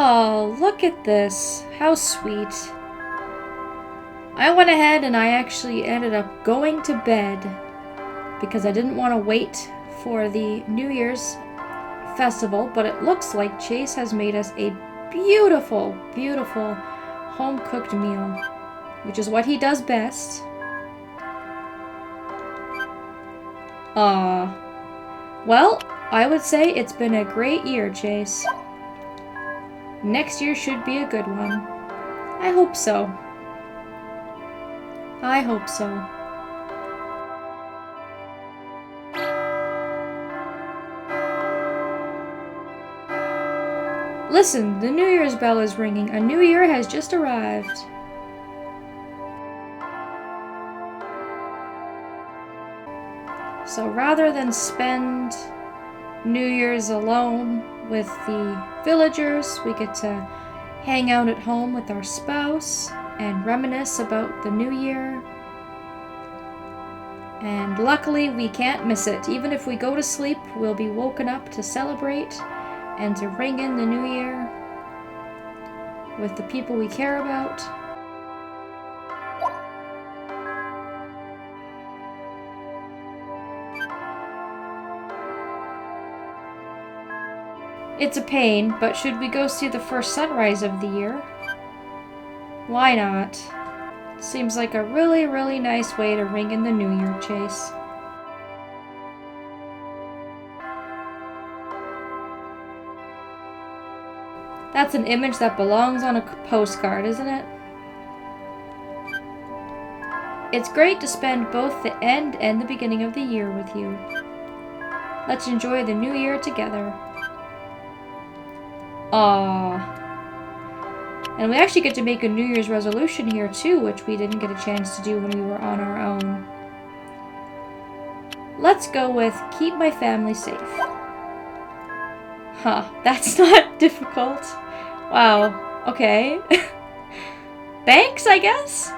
Oh, look at this. How sweet. I went ahead and I actually ended up going to bed because I didn't want to wait for the New Year's festival, but it looks like Chase has made us a beautiful, beautiful home-cooked meal, which is what he does best. Well, I would say it's been a great year, Chase. Next year should be a good one. I hope so. I hope so. Listen, the New Year's bell is ringing. A new year has just arrived. So rather than spend New Year's alone with the villagers, we get to hang out at home with our spouse and reminisce about the new year. And luckily, we can't miss it. Even if we go to sleep, we'll be woken up to celebrate and to ring in the new year with the people we care about. It's a pain, but should we go see the first sunrise of the year? Why not? Seems like a really, really nice way to ring in the new year, Chase. That's an image that belongs on a postcard, isn't it? It's great to spend both the end and the beginning of the year with you. Let's enjoy the new year together. Aww. And we actually get to make a New Year's resolution here too, which we didn't get a chance to do when we were on our own. Let's go with keep my family safe. Huh, that's not difficult. Wow, okay. Thanks, I guess?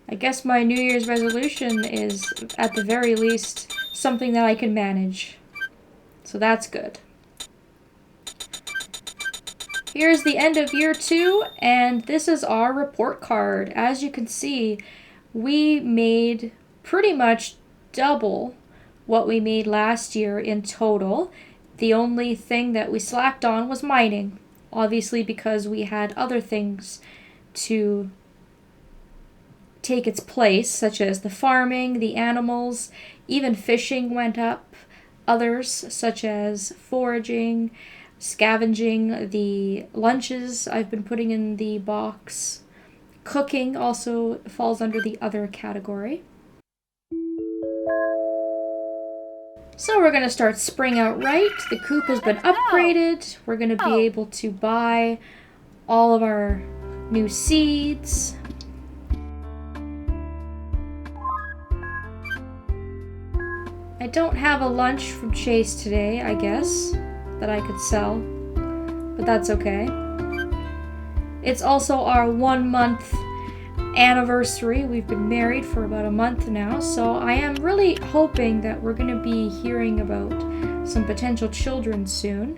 I guess my New Year's resolution is, at the very least, something that I can manage. So that's good. Here's the end of year 2, and this is our report card. As you can see, we made pretty much double what we made last year in total. The only thing that we slacked on was mining, obviously because we had other things to take its place, such as the farming, the animals, even fishing went up. Others, such as foraging, scavenging, the lunches I've been putting in the box. Cooking also falls under the other category. So we're going to start spring out right. The coop has been upgraded. We're going to be able to buy all of our new seeds. I don't have a lunch from Chase today, I guess, that I could sell, but that's okay. It's also our 1 month anniversary. We've been married for about a month now, so I am really hoping that we're going to be hearing about some potential children soon.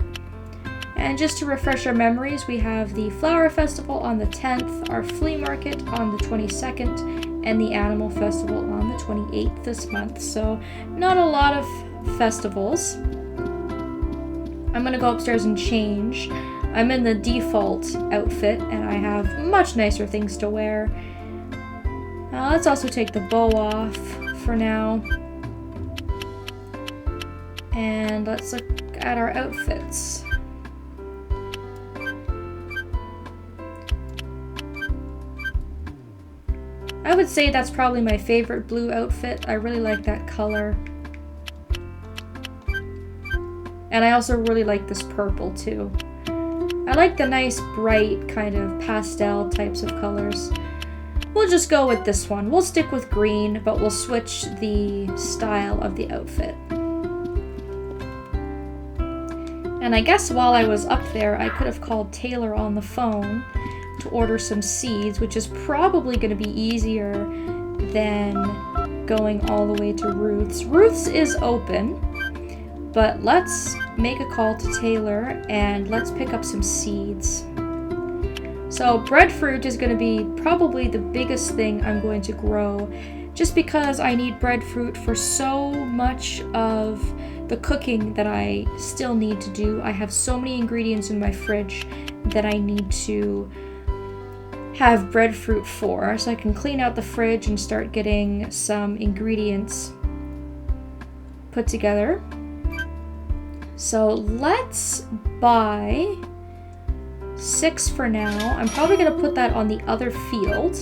And just to refresh our memories, we have the Flower Festival on the 10th, our flea market on the 22nd, and the Animal Festival on the 28th this month, so not a lot of festivals. I'm going to go upstairs and change. I'm in the default outfit, and I have much nicer things to wear. Let's also take the bow off for now. And let's look at our outfits. I would say that's probably my favorite blue outfit. I really like that color. And I also really like this purple too. I like the nice bright kind of pastel types of colors. We'll just go with this one. We'll stick with green, but we'll switch the style of the outfit. And I guess while I was up there, I could have called Taylor on the phone to order some seeds, which is probably going to be easier than going all the way to Ruth's. Ruth's is open, but let's make a call to Taylor and let's pick up some seeds. So breadfruit is going to be probably the biggest thing I'm going to grow, just because I need breadfruit for so much of the cooking that I still need to do. I have so many ingredients in my fridge that I need to have breadfruit for, so I can clean out the fridge and start getting some ingredients put together. So let's buy 6 for now. I'm probably going to put that on the other field.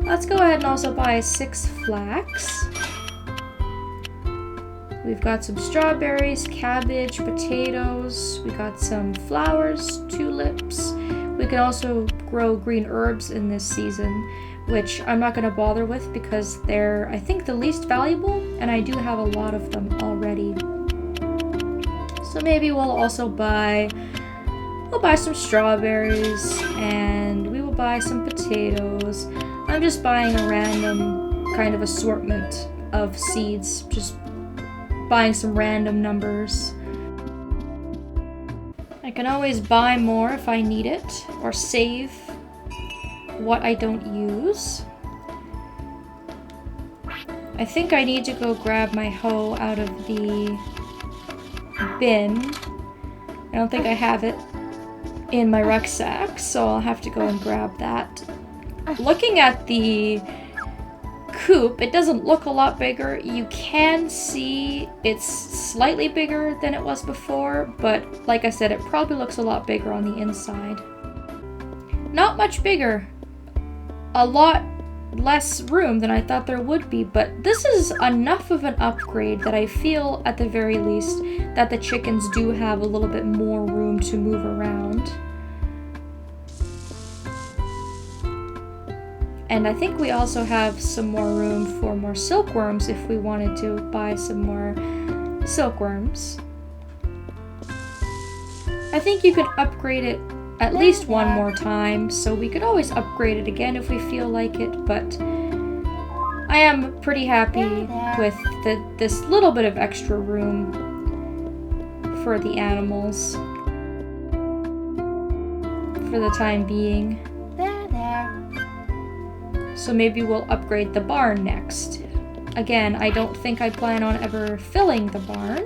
Let's go ahead and also buy 6 flax. We've got some strawberries, cabbage, potatoes. We got some flowers, tulips. We can also grow green herbs in this season, which I'm not going to bother with because they're, I think, the least valuable, and I do have a lot of them already. So maybe we'll also buy some strawberries, and we will buy some potatoes. I'm just buying a random kind of assortment of seeds, just buying some random numbers. I can always buy more if I need it, or save what I don't use. I think I need to go grab my hoe out of the bin. I don't think I have it in my rucksack, so I'll have to go and grab that. Looking at the Coop, it doesn't look a lot bigger. You can see it's slightly bigger than it was before, but like I said, it probably looks a lot bigger on the inside. Not much bigger. A lot less room than I thought there would be, but this is enough of an upgrade that I feel, at the very least, that the chickens do have a little bit more room to move around. And I think we also have some more room for more silkworms if we wanted to buy some more silkworms. I think you can upgrade it at least one more time, so we could always upgrade it again if we feel like it, but I am pretty happy with this little bit of extra room for the animals for the time being. So maybe we'll upgrade the barn next. Again, I don't think I plan on ever filling the barn,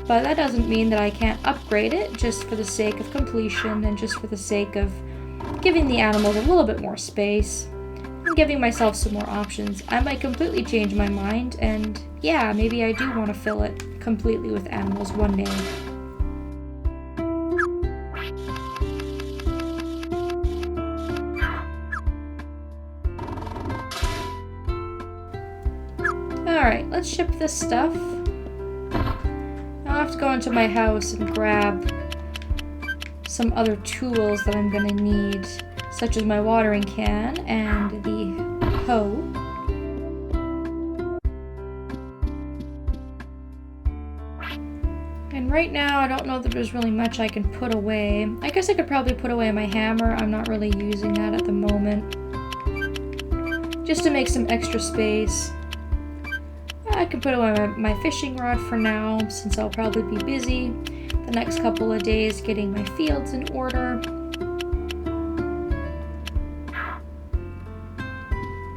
but that doesn't mean that I can't upgrade it just for the sake of completion and just for the sake of giving the animals a little bit more space and giving myself some more options. I might completely change my mind, and yeah, maybe I do want to fill it completely with animals one day. Alright, let's ship this stuff. I'll have to go into my house and grab some other tools that I'm gonna need, such as my watering can and the hoe. And right now, I don't know that there's really much I can put away. I guess I could probably put away my hammer. I'm not really using that at the moment. Just to make some extra space. I can put away my fishing rod for now, since I'll probably be busy the next couple of days getting my fields in order.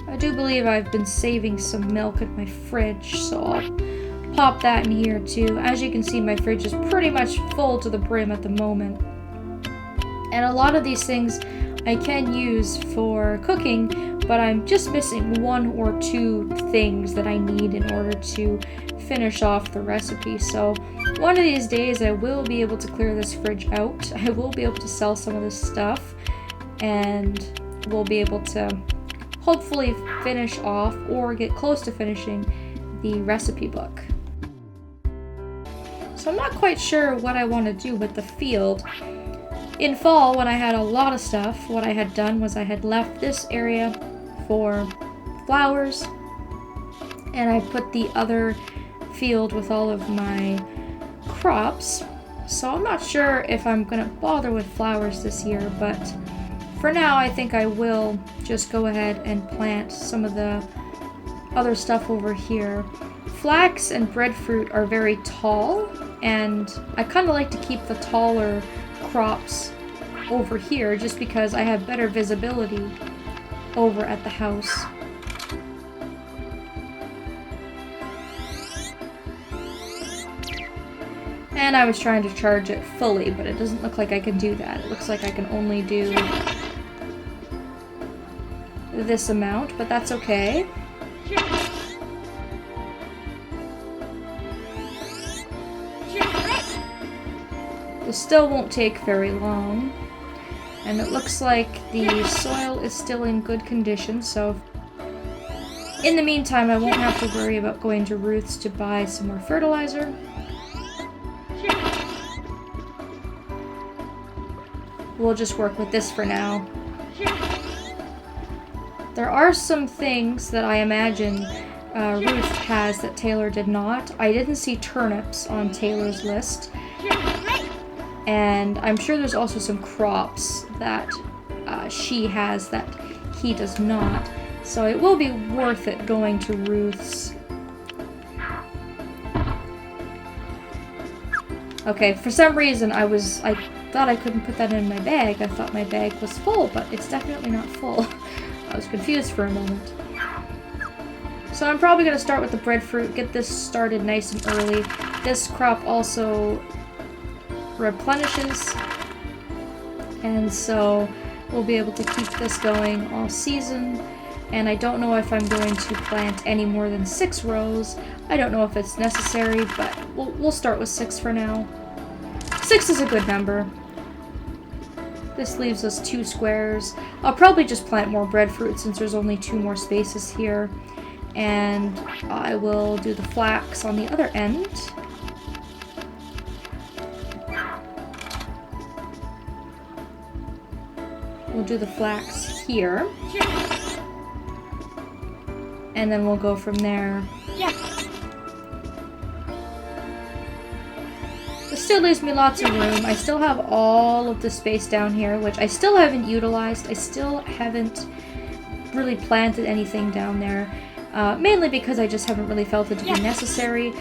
I do believe I've been saving some milk in my fridge, so I'll pop that in here too. As you can see, my fridge is pretty much full to the brim at the moment. And a lot of these things I can use for cooking, but I'm just missing 1 or 2 things that I need in order to finish off the recipe. So one of these days I will be able to clear this fridge out. I will be able to sell some of this stuff, and we'll be able to hopefully finish off or get close to finishing the recipe book. So I'm not quite sure what I want to do with the field. In fall, when I had a lot of stuff, what I had done was I had left this area for flowers, and I put the other field with all of my crops. So I'm not sure if I'm gonna bother with flowers this year, but for now I think I will just go ahead and plant some of the other stuff over here. Flax and breadfruit are very tall, and I kind of like to keep the taller crops over here just because I have better visibility over at the house. And I was trying to charge it fully, but it doesn't look like I can do that. It looks like I can only do this amount, but that's okay. This still won't take very long. And it looks like the soil is still in good condition, so in the meantime I won't have to worry about going to Ruth's to buy some more fertilizer. We'll just work with this for now. There are some things that I imagine Ruth has that Taylor did not. I didn't see turnips on Taylor's list. And I'm sure there's also some crops that she has that he does not. So it will be worth it going to Ruth's. Okay, for some reason I thought I couldn't put that in my bag. I thought my bag was full, but it's definitely not full. I was confused for a moment. So I'm probably going to start with the breadfruit, get this started nice and early. This crop also replenishes, and so we'll be able to keep this going all season. And I don't know if I'm going to plant any more than 6 rows. I don't know if it's necessary, but we'll start with 6 for now. 6 is a good number. This leaves us 2 squares. I'll probably just plant more breadfruit since there's only 2 more spaces here. And I will do the flax on the other end. We'll do the flax here. And then we'll go from there. This still leaves me lots of room. I still have all of the space down here, which I still haven't utilized. I still haven't really planted anything down there. Mainly because I just haven't really felt it to be necessary.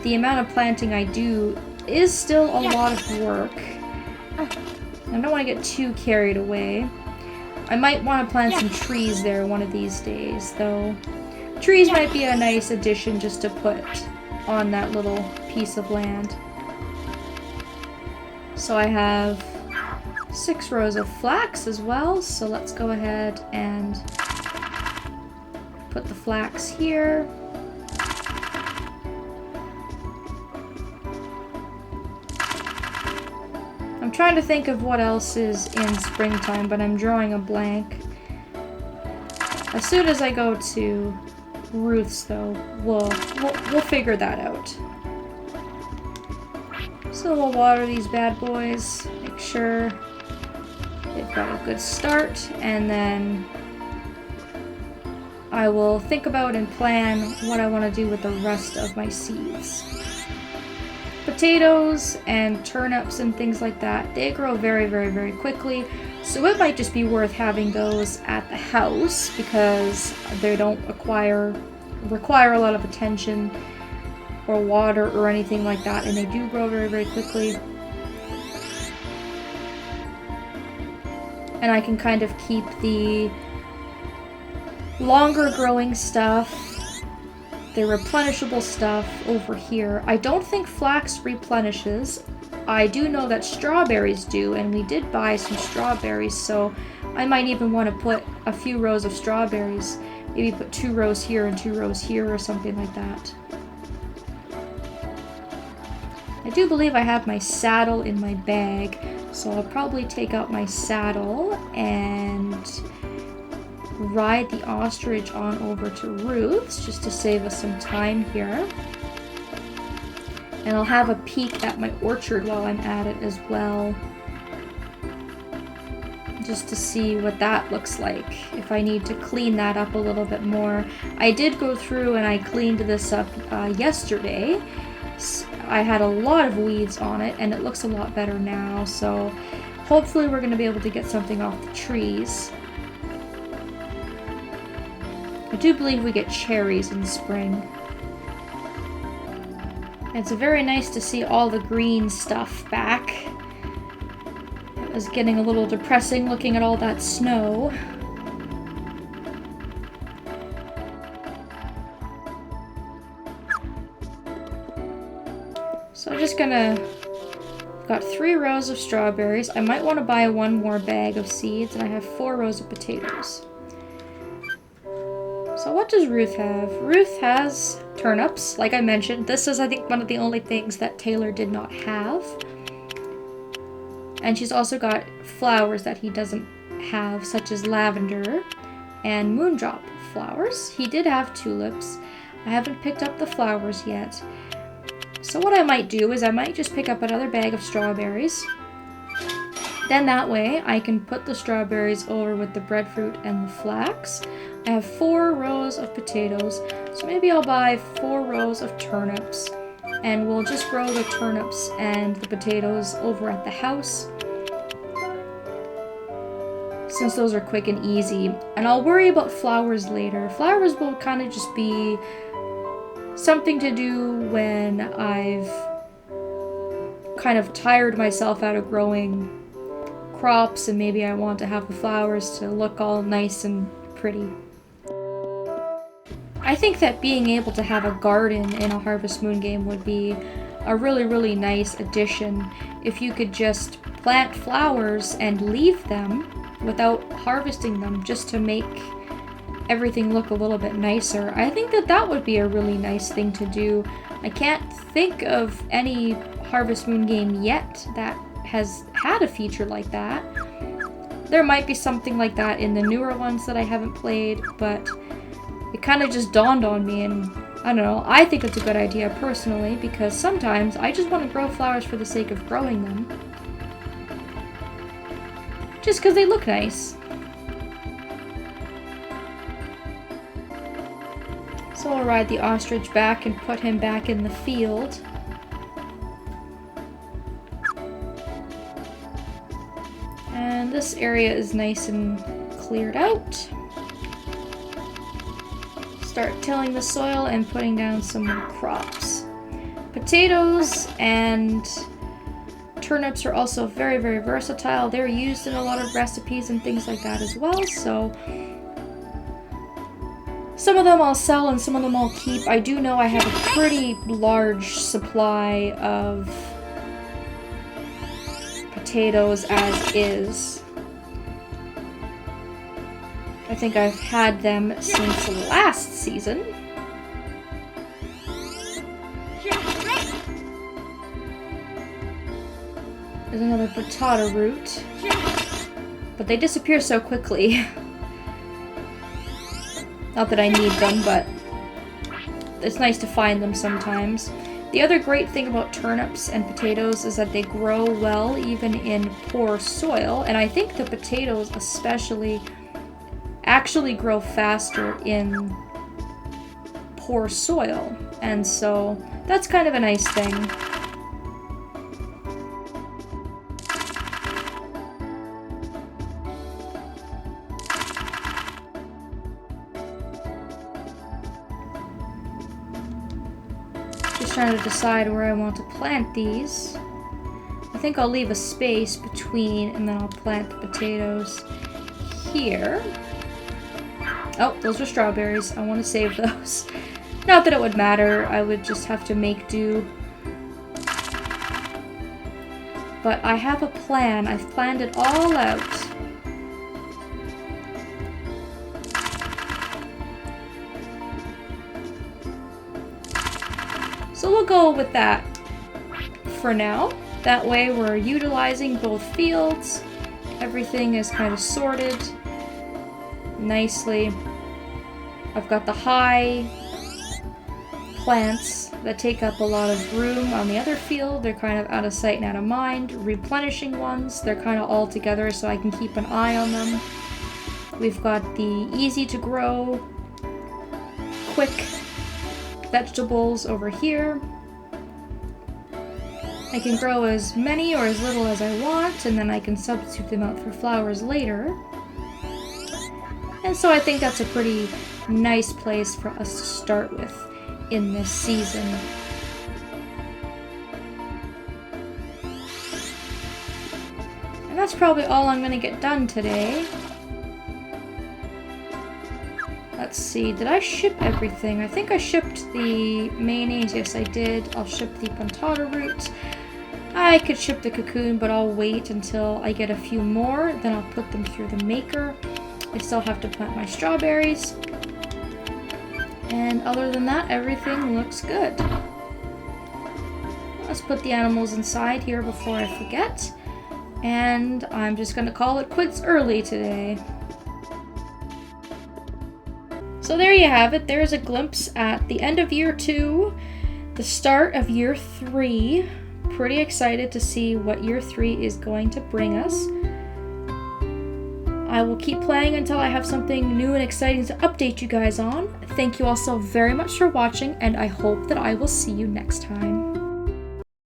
The amount of planting I do is still a lot of work. I don't want to get too carried away. I might want to plant some trees there one of these days, though. Trees might be a nice addition just to put on that little piece of land. So I have 6 rows of flax as well, so let's go ahead and put the flax here. I'm trying to think of what else is in springtime, but I'm drawing a blank. As soon as I go to Ruth's, though, we'll figure that out. So we'll water these bad boys, make sure they've got a good start, and then I will think about and plan what I want to do with the rest of my seeds. Potatoes and turnips and things like that, they grow very, very, very quickly, so it might just be worth having those at the house because they don't require a lot of attention or water or anything like that, and they do grow very, very quickly. And I can kind of keep the longer growing stuff, the replenishable stuff over here. I don't think flax replenishes. I do know that strawberries do, and we did buy some strawberries, so I might even want to put a few rows of strawberries. Maybe put 2 rows here and 2 rows here or something like that. I do believe I have my saddle in my bag, so I'll probably take out my saddle and ride the ostrich on over to Ruth's just to save us some time here. And I'll have a peek at my orchard while I'm at it as well, just to see what that looks like, if I need to clean that up a little bit more. I did go through and I cleaned this up yesterday. I had a lot of weeds on it, and it looks a lot better now, so hopefully we're going to be able to get something off the trees. I do believe we get cherries in spring. It's very nice to see all the green stuff back. is getting a little depressing looking at all that snow. So I'm just gonna... Got 3 rows of strawberries. I might want to buy 1 more bag of seeds, and I have 4 rows of potatoes. So what does Ruth have? Ruth has turnips, like I mentioned. This is, I think, one of the only things that Taylor did not have. And she's also got flowers that he doesn't have, such as lavender and moondrop flowers. He did have tulips. I haven't picked up the flowers yet. So what I might do is I might just pick up another bag of strawberries. Then that way I can put the strawberries over with the breadfruit and the flax. I have 4 rows of potatoes, so maybe I'll buy 4 rows of turnips. And we'll just grow the turnips and the potatoes over at the house, since those are quick and easy. And I'll worry about flowers later. Flowers will kind of just be something to do when I've kind of tired myself out of growing crops and maybe I want to have the flowers to look all nice and pretty. I think that being able to have a garden in a Harvest Moon game would be a really, really nice addition. If you could just plant flowers and leave them without harvesting them, just to make everything look a little bit nicer. I think that that would be a really nice thing to do. I can't think of any Harvest Moon game yet that has had a feature like that. There might be something like that in the newer ones that I haven't played, but it kind of just dawned on me, and I don't know, I think it's a good idea personally, because sometimes I just want to grow flowers for the sake of growing them. Just because they look nice. So I'll ride the ostrich back and put him back in the field. And this area is nice and cleared out. Start tilling the soil and putting down some more crops. Potatoes and turnips are also very, very versatile. They're used in a lot of recipes and things like that as well, so some of them I'll sell and some of them I'll keep. I do know I have a pretty large supply of potatoes as is. I think I've had them since last season. There's another potato root, but they disappear so quickly. Not that I need them, but it's nice to find them sometimes. The other great thing about turnips and potatoes is that they grow well even in poor soil, and I think the potatoes especially actually grow faster in poor soil, and so that's kind of a nice thing. Just trying to decide where I want to plant these. I think I'll leave a space between, and then I'll plant the potatoes here. Oh, those are strawberries. I want to save those. Not that it would matter. I would just have to make do. But I have a plan. I've planned it all out. So we'll go with that for now. That way we're utilizing both fields. Everything is kind of sorted nicely. I've got the high plants that take up a lot of room on the other field. They're kind of out of sight and out of mind. Replenishing ones, they're kind of all together so I can keep an eye on them. We've got the easy to grow, quick vegetables over here. I can grow as many or as little as I want, and then I can substitute them out for flowers later. And so I think that's a pretty nice place for us to start with in this season. And that's probably all I'm gonna get done today. Let's see, did I ship everything? I think I shipped the mayonnaise. Yes, I did. I'll ship the pontata root. I could ship the cocoon, but I'll wait until I get a few more. Then I'll put them through the maker. I still have to plant my strawberries. And other than that, everything looks good. Let's put the animals inside here before I forget. And I'm just gonna call it quits early today. So there you have it. There's a glimpse at the end of year 2, the start of year 3. Pretty excited to see what year 3 is going to bring us. I will keep playing until I have something new and exciting to update you guys on. Thank you all so very much for watching, and I hope that I will see you next time.